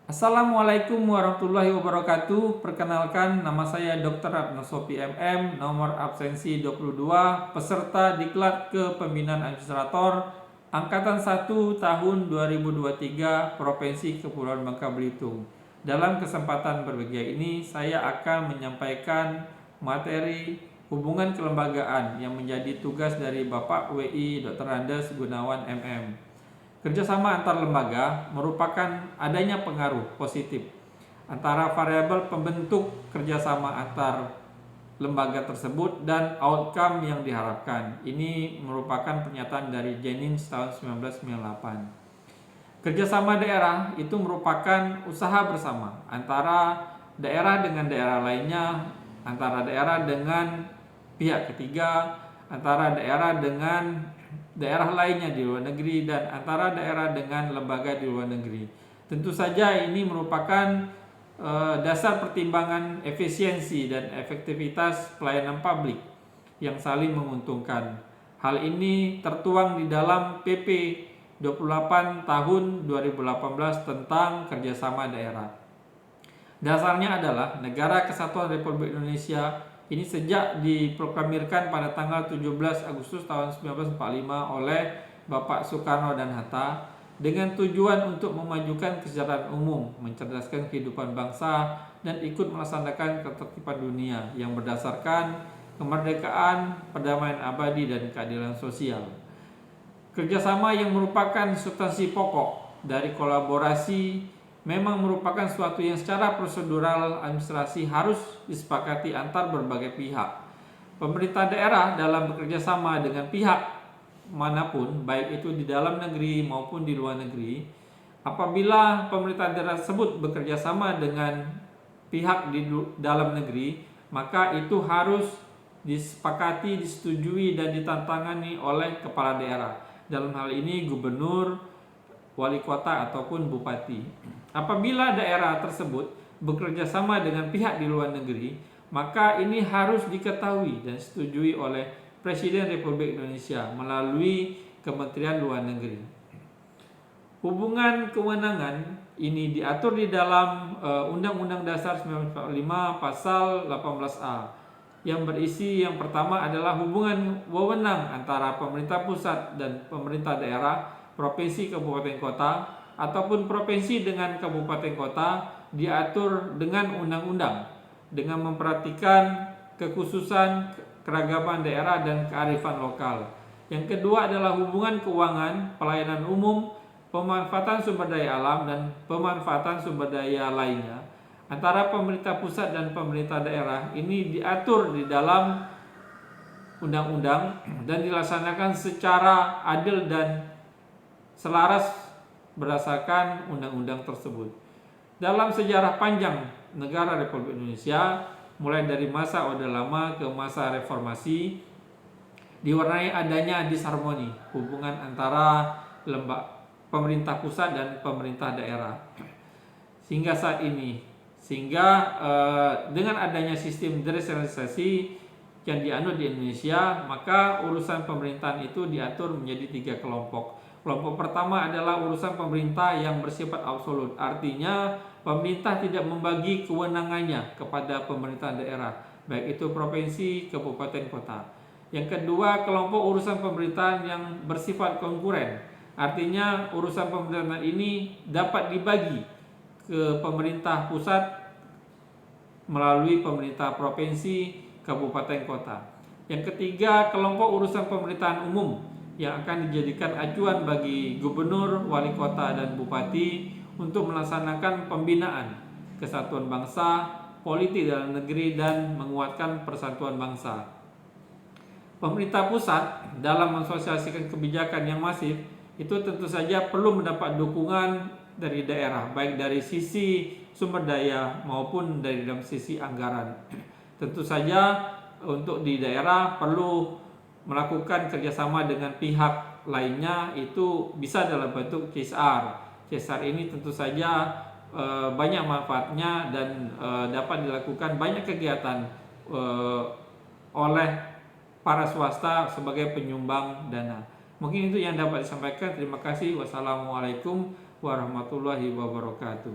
Assalamualaikum warahmatullahi wabarakatuh. Perkenalkan, nama saya Dr. Ratno Sopi MM, nomor absensi 22, peserta diklat kepemimpinan administrator Angkatan 1 tahun 2023 Provinsi Kepulauan Bangka Belitung. Dalam kesempatan berbahagia ini, saya akan menyampaikan materi hubungan kelembagaan yang menjadi tugas dari Bapak WI Dr. Andes Gunawan MM. Kerjasama antar lembaga merupakan adanya pengaruh positif antara variabel pembentuk kerjasama antar lembaga tersebut dan outcome yang diharapkan. Ini merupakan pernyataan dari Jennings tahun 1998. Kerjasama daerah itu merupakan usaha bersama antara daerah dengan daerah lainnya, antara daerah dengan pihak ketiga, antara daerah dengan daerah lainnya di luar negeri, dan antara daerah dengan lembaga di luar negeri. Tentu saja ini merupakan dasar pertimbangan efisiensi dan efektivitas pelayanan publik yang saling menguntungkan. Hal ini tertuang di dalam PP 28 tahun 2018 tentang kerjasama daerah. Dasarnya adalah Negara Kesatuan Republik Indonesia ini sejak diproklamirkan pada tanggal 17 Agustus tahun 1945 oleh Bapak Soekarno dan Hatta dengan tujuan untuk memajukan kesejahteraan umum, mencerdaskan kehidupan bangsa, dan ikut melaksanakan ketertiban dunia yang berdasarkan kemerdekaan, perdamaian abadi, dan keadilan sosial. Kerjasama yang merupakan substansi pokok dari kolaborasi memang merupakan suatu yang secara prosedural administrasi harus disepakati antar berbagai pihak. Pemerintah daerah dalam bekerja sama dengan pihak manapun, baik itu di dalam negeri maupun di luar negeri, apabila pemerintah daerah tersebut bekerja sama dengan pihak di dalam negeri, maka itu harus disepakati, disetujui, dan ditantangani oleh kepala daerah. Dalam hal ini gubernur, wali kota, ataupun bupati. Apabila daerah tersebut bekerja sama dengan pihak di luar negeri, maka ini harus diketahui dan disetujui oleh Presiden Republik Indonesia melalui Kementerian Luar Negeri. Hubungan kewenangan ini diatur di dalam Undang-Undang Dasar 1945 Pasal 18A yang berisi yang pertama adalah hubungan wewenang antara pemerintah pusat dan pemerintah daerah, provinsi, kabupaten, kota, ataupun provinsi dengan kabupaten kota diatur dengan undang-undang dengan memperhatikan kekhususan keragaman daerah dan kearifan lokal. Yang kedua adalah hubungan keuangan, pelayanan umum, pemanfaatan sumber daya alam, dan pemanfaatan sumber daya lainnya antara pemerintah pusat dan pemerintah daerah. Ini diatur di dalam undang-undang dan dilaksanakan secara adil dan selaras berdasarkan undang-undang tersebut. Dalam sejarah panjang negara Republik Indonesia, mulai dari masa Orde Lama ke masa Reformasi, diwarnai adanya disharmoni hubungan antara pemerintah pusat dan pemerintah daerah sehingga saat ini. Dengan adanya sistem desentralisasi yang dianut di Indonesia, maka urusan pemerintahan itu diatur menjadi 3 kelompok. Kelompok pertama adalah urusan pemerintah yang bersifat absolut, artinya pemerintah tidak membagi kewenangannya kepada pemerintah daerah, baik itu provinsi, kabupaten, kota. Yang kedua, kelompok urusan pemerintahan yang bersifat konkuren, artinya urusan pemerintahan ini dapat dibagi ke pemerintah pusat melalui pemerintah provinsi, kabupaten, kota. Yang ketiga, kelompok urusan pemerintahan umum yang akan dijadikan acuan bagi gubernur, wali kota, dan bupati untuk melaksanakan pembinaan kesatuan bangsa, politik dalam negeri, dan menguatkan persatuan bangsa. Pemerintah pusat dalam mensosialisasikan kebijakan yang masif itu tentu saja perlu mendapat dukungan dari daerah, baik dari sisi sumber daya maupun dari dalam sisi anggaran. Tentu saja untuk di daerah perlu melakukan kerjasama dengan pihak lainnya, itu bisa dalam bentuk CSR. CSR ini tentu saja banyak manfaatnya dan dapat dilakukan banyak kegiatan oleh para swasta sebagai penyumbang dana. Mungkin itu yang dapat disampaikan. Terima kasih. Wassalamualaikum warahmatullahi wabarakatuh.